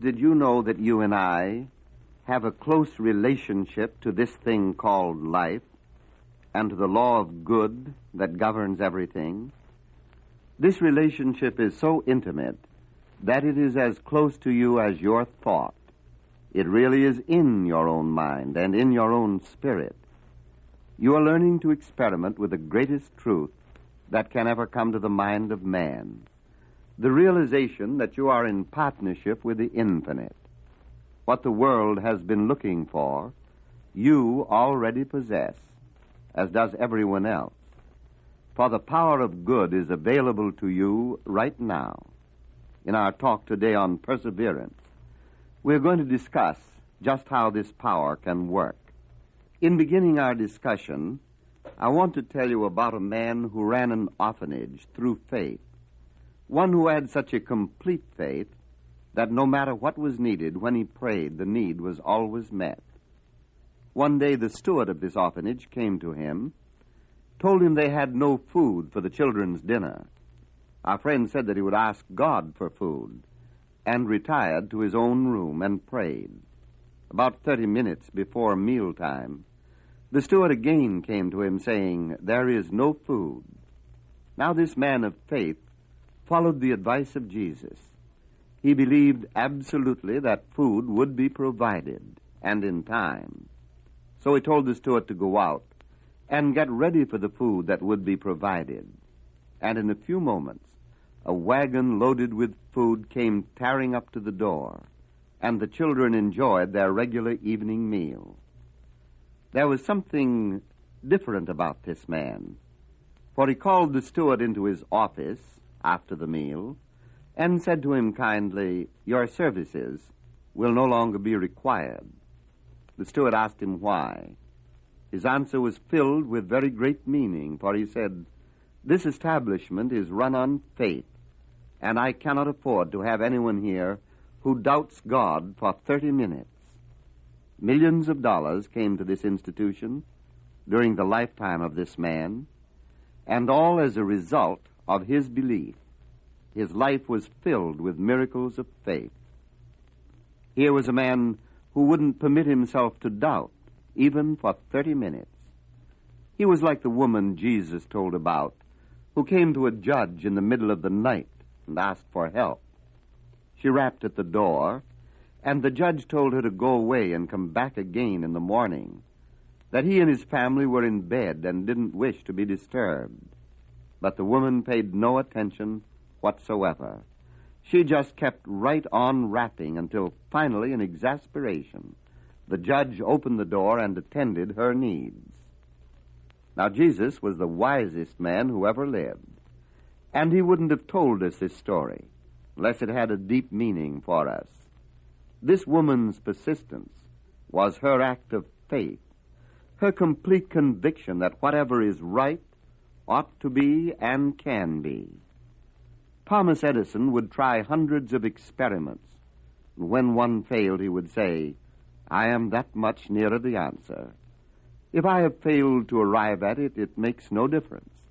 Did you know that you and I have a close relationship to this thing called life and to the law of good that governs everything? This relationship is so intimate that it is as close to you as your thought. It really is in your own mind and in your own spirit. You are learning to experiment with the greatest truth that can ever come to the mind of man. The realization that you are in partnership with the infinite. What the world has been looking for, you already possess, as does everyone else. For the power of good is available to you right now. In our talk today on perseverance, we're going to discuss just how this power can work. In beginning our discussion, I want to tell you about a man who ran an orphanage through faith. One who had such a complete faith that no matter what was needed, when he prayed, the need was always met. One day, the steward of this orphanage came to him, told him they had no food for the children's dinner. Our friend said that he would ask God for food, and retired to his own room and prayed. About 30 minutes before mealtime, the steward again came to him, saying, "There is no food." Now this man of faith followed the advice of Jesus. He believed absolutely that food would be provided, and in time. So he told the steward to go out and get ready for the food that would be provided. And in a few moments, a wagon loaded with food came tearing up to the door, and the children enjoyed their regular evening meal. There was something different about this man, for he called the steward into his office after the meal and said to him kindly, "Your services will no longer be required." The steward asked him why. His answer was filled with very great meaning, for he said, "This establishment is run on faith, and I cannot afford to have anyone here who doubts God for 30 minutes. Millions of dollars came to this institution during the lifetime of this man, and all as a result of his belief. His life was filled with miracles of faith." Here was a man who wouldn't permit himself to doubt, even for 30 minutes. He was like the woman Jesus told about, who came to a judge in the middle of the night and asked for help. She rapped at the door, and the judge told her to go away and come back again in the morning, that he and his family were in bed and didn't wish to be disturbed. But the woman paid no attention whatsoever. She just kept right on rapping until finally, in exasperation, the judge opened the door and attended her needs. Now, Jesus was the wisest man who ever lived, and he wouldn't have told us this story unless it had a deep meaning for us. This woman's persistence was her act of faith, her complete conviction that whatever is right ought to be and can be. Thomas Edison would try hundreds of experiments, and when one failed, he would say, "I am that much nearer the answer. If I have failed to arrive at it, it makes no difference.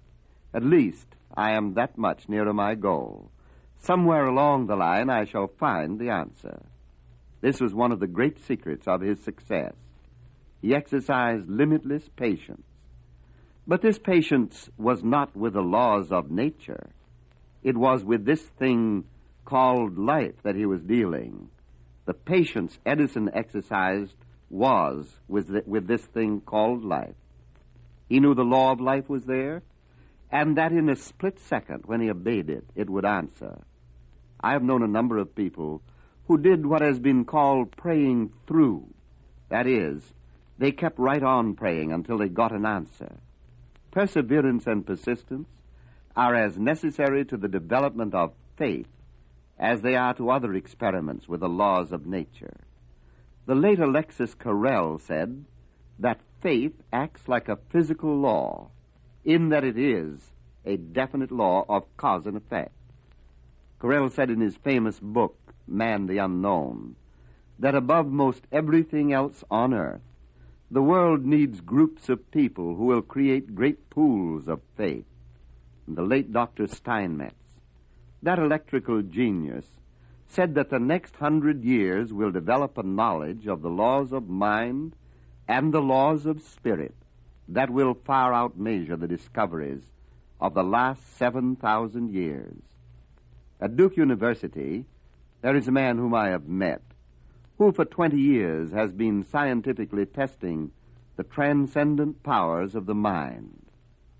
At least I am that much nearer my goal. Somewhere along the line, I shall find the answer." This was one of the great secrets of his success. He exercised limitless patience. But this patience was not with the laws of nature. It was with this thing called life that he was dealing. The patience Edison exercised was with this thing called life. He knew the law of life was there, and that in a split second, when he obeyed it, it would answer. I have known a number of people who did what has been called praying through. That is, they kept right on praying until they got an answer. Perseverance and persistence are as necessary to the development of faith as they are to other experiments with the laws of nature. The late Alexis Carrel said that faith acts like a physical law in that it is a definite law of cause and effect. Carrel said in his famous book, Man the Unknown, that above most everything else on earth, the world needs groups of people who will create great pools of faith. And the late Dr. Steinmetz, that electrical genius, said that the next 100 years will develop a knowledge of the laws of mind and the laws of spirit that will far outmeasure the discoveries of the last 7,000 years. At Duke University, there is a man whom I have met who for 20 years has been scientifically testing the transcendent powers of the mind.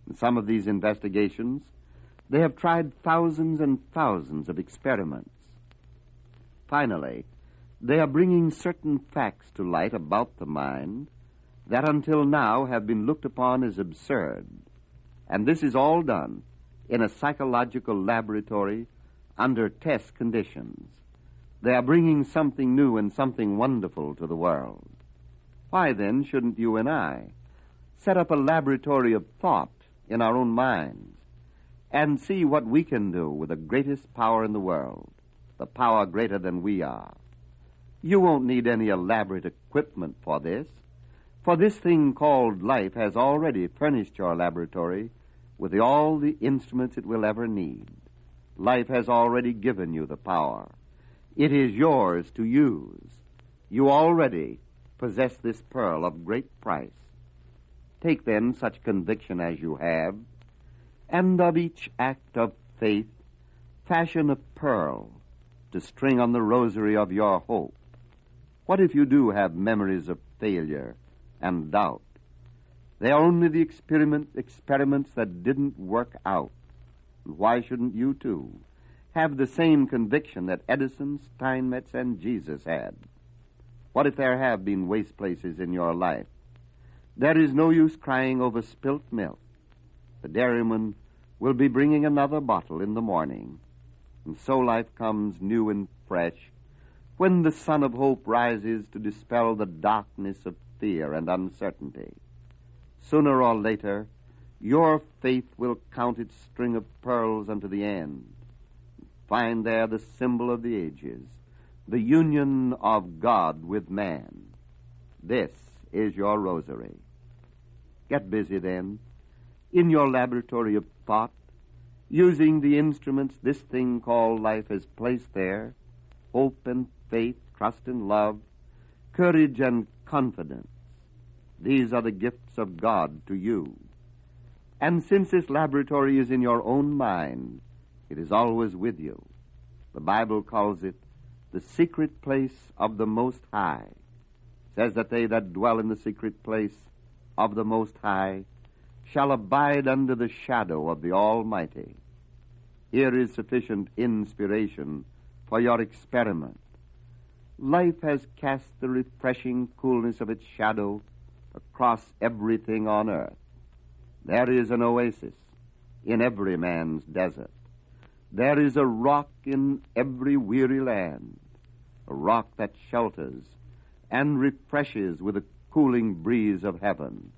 In some of these investigations, they have tried thousands and thousands of experiments. Finally, they are bringing certain facts to light about the mind that until now have been looked upon as absurd. And this is all done in a psychological laboratory under test conditions. They are bringing something new and something wonderful to the world. Why, then, shouldn't you and I set up a laboratory of thought in our own minds and see what we can do with the greatest power in the world, the power greater than we are? You won't need any elaborate equipment for this thing called life has already furnished your laboratory with all the instruments it will ever need. Life has already given you the power. It is yours to use. You already possess this pearl of great price. Take then such conviction as you have, and of each act of faith, fashion a pearl to string on the rosary of your hope. What if you do have memories of failure and doubt? They are only the experiments that didn't work out. And why shouldn't you, too, have the same conviction that Edison, Steinmetz, and Jesus had? What if there have been waste places in your life? There is no use crying over spilt milk. The dairyman will be bringing another bottle in the morning. And so life comes new and fresh when the sun of hope rises to dispel the darkness of fear and uncertainty. Sooner or later, your faith will count its string of pearls unto the end. Find there the symbol of the ages, the union of God with man. This is your rosary. Get busy, then, in your laboratory of thought, using the instruments this thing called life has placed there: hope and faith, trust and love, courage and confidence. These are the gifts of God to you. And since this laboratory is in your own mind, it is always with you. The Bible calls it the secret place of the Most High. It says that they that dwell in the secret place of the Most High shall abide under the shadow of the Almighty. Here is sufficient inspiration for your experiment. Life has cast the refreshing coolness of its shadow across everything on earth. There is an oasis in every man's desert. There is a rock in every weary land, a rock that shelters and refreshes with the cooling breeze of heaven.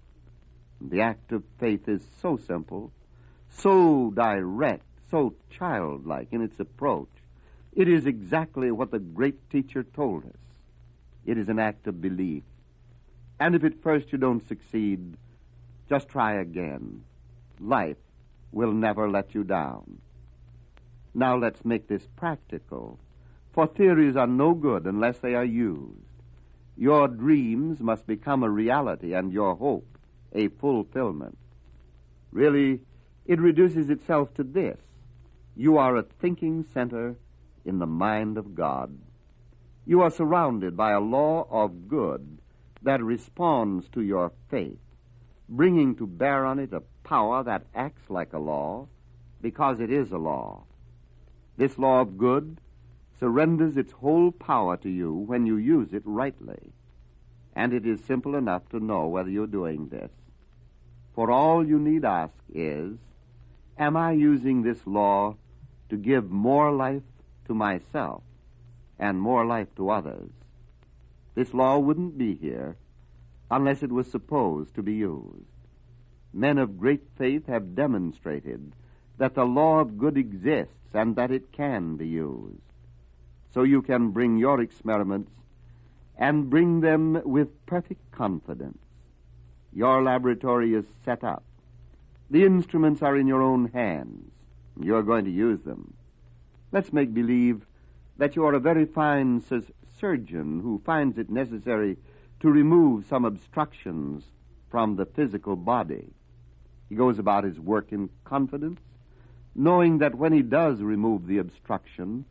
The act of faith is so simple, so direct, so childlike in its approach. It is exactly what the great teacher told us. It is an act of belief. And if at first you don't succeed, just try again. Life will never let you down. Now let's make this practical, for theories are no good unless they are used. Your dreams must become a reality and your hope a fulfillment. Really, it reduces itself to this: you are a thinking center in the mind of God. You are surrounded by a law of good that responds to your faith, bringing to bear on it a power that acts like a law because it is a law. This law of good surrenders its whole power to you when you use it rightly. And it is simple enough to know whether you're doing this. For all you need ask is, am I using this law to give more life to myself and more life to others? This law wouldn't be here unless it was supposed to be used. Men of great faith have demonstrated that the law of good exists and that it can be used. So you can bring your experiments and bring them with perfect confidence. Your laboratory is set up. The instruments are in your own hands. You're going to use them. Let's make believe that you are a very fine surgeon who finds it necessary to remove some obstructions from the physical body. He goes about his work in confidence, knowing that when he does remove the obstruction,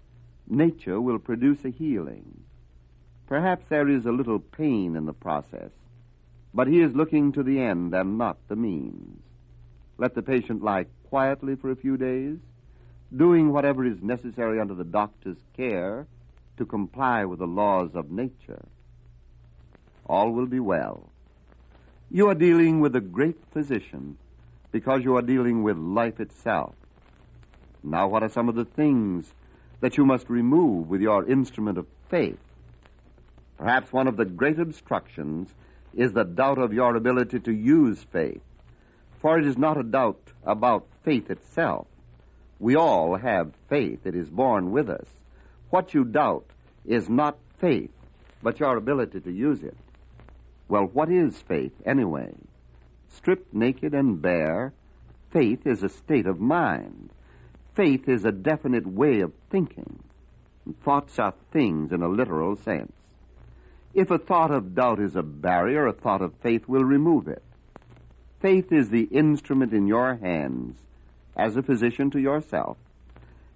nature will produce a healing. Perhaps there is a little pain in the process, but he is looking to the end and not the means. Let the patient lie quietly for a few days, doing whatever is necessary under the doctor's care to comply with the laws of nature. All will be well. You are dealing with a great physician because you are dealing with life itself. Now, what are some of the things that you must remove with your instrument of faith? Perhaps one of the great obstructions is the doubt of your ability to use faith. For it is not a doubt about faith itself. We all have faith. It is born with us. What you doubt is not faith, but your ability to use it. Well, what is faith, anyway? Stripped naked and bare, faith is a state of mind. Faith is a definite way of thinking. Thoughts are things in a literal sense. If a thought of doubt is a barrier, a thought of faith will remove it. Faith is the instrument in your hands, as a physician to yourself,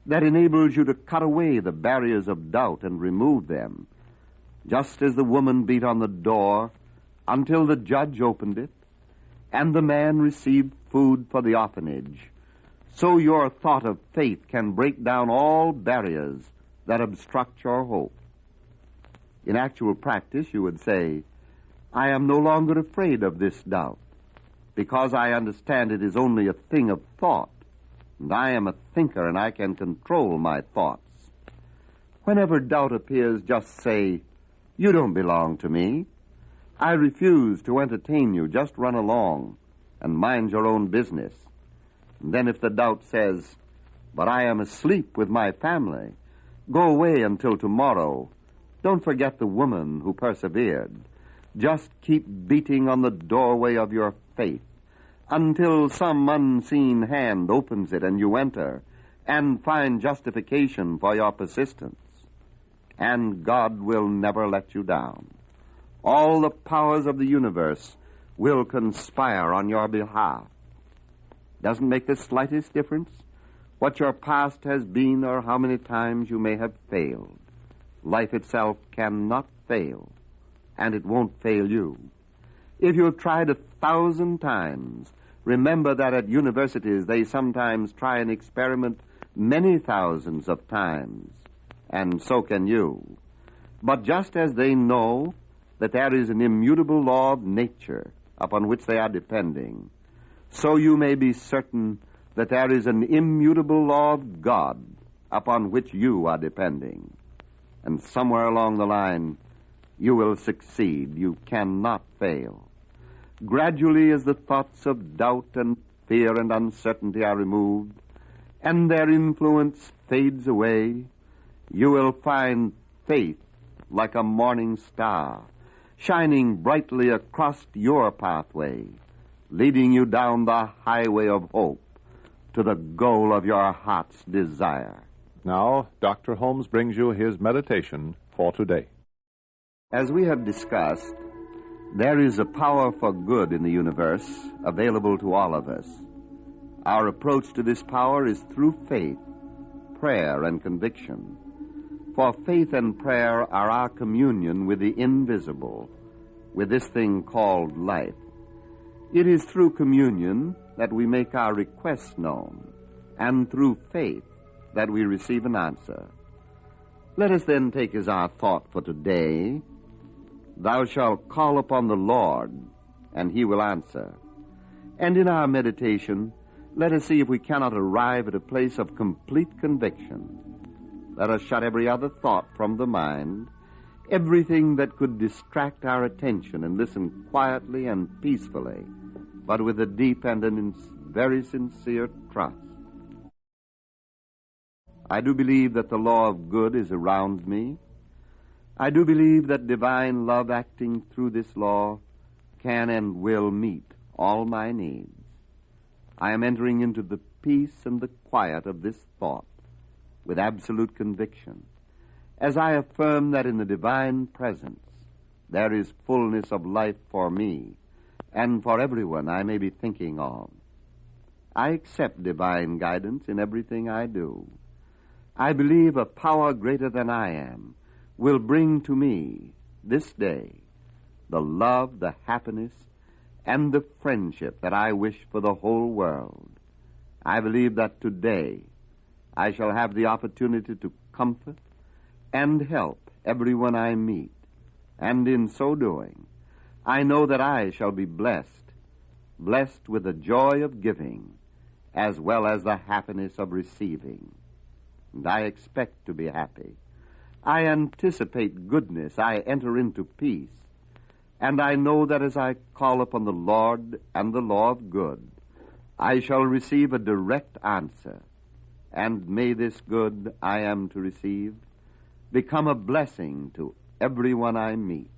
that enables you to cut away the barriers of doubt and remove them, just as the woman beat on the door until the judge opened it and the man received food for the orphanage. So your thought of faith can break down all barriers that obstruct your hope. In actual practice, you would say, I am no longer afraid of this doubt, because I understand it is only a thing of thought, and I am a thinker and I can control my thoughts. Whenever doubt appears, just say, you don't belong to me. I refuse to entertain you. Just run along and mind your own business. And then if the doubt says, but I am asleep with my family, go away until tomorrow. Don't forget the woman who persevered. Just keep beating on the doorway of your faith until some unseen hand opens it and you enter and find justification for your persistence. And God will never let you down. All the powers of the universe will conspire on your behalf. Doesn't make the slightest difference what your past has been or how many times you may have failed. Life itself cannot fail, and it won't fail you. If you've tried 1,000 times, remember that at universities they sometimes try an experiment many thousands of times, and so can you. But just as they know that there is an immutable law of nature upon which they are depending, so you may be certain that there is an immutable law of God upon which you are depending. And somewhere along the line, you will succeed. You cannot fail. Gradually, as the thoughts of doubt and fear and uncertainty are removed, and their influence fades away, you will find faith like a morning star, shining brightly across your pathway, leading you down the highway of hope to the goal of your heart's desire. Now, Dr. Holmes brings you his meditation for today. As we have discussed, there is a power for good in the universe available to all of us. Our approach to this power is through faith, prayer, and conviction. For faith and prayer are our communion with the invisible, with this thing called life. It is through communion that we make our requests known, and through faith that we receive an answer. Let us then take as our thought for today, thou shalt call upon the Lord, and he will answer. And in our meditation, let us see if we cannot arrive at a place of complete conviction. Let us shut every other thought from the mind, everything that could distract our attention, and listen quietly and peacefully, but with a deep and very sincere trust. I do believe that the law of good is around me. I do believe that divine love acting through this law can and will meet all my needs. I am entering into the peace and the quiet of this thought with absolute conviction. as I affirm that in the divine presence there is fullness of life for me and for everyone I may be thinking of. I accept divine guidance in everything I do. I believe a power greater than I am will bring to me this day the love, the happiness, and the friendship that I wish for the whole world. I believe that today I shall have the opportunity to comfort and help everyone I meet, and in so doing, I know that I shall be blessed with the joy of giving as well as the happiness of receiving. And I expect to be happy. I anticipate goodness. I enter into peace. And I know that as I call upon the Lord and the law of good, I shall receive a direct answer. And may this good I am to receive become a blessing to everyone I meet.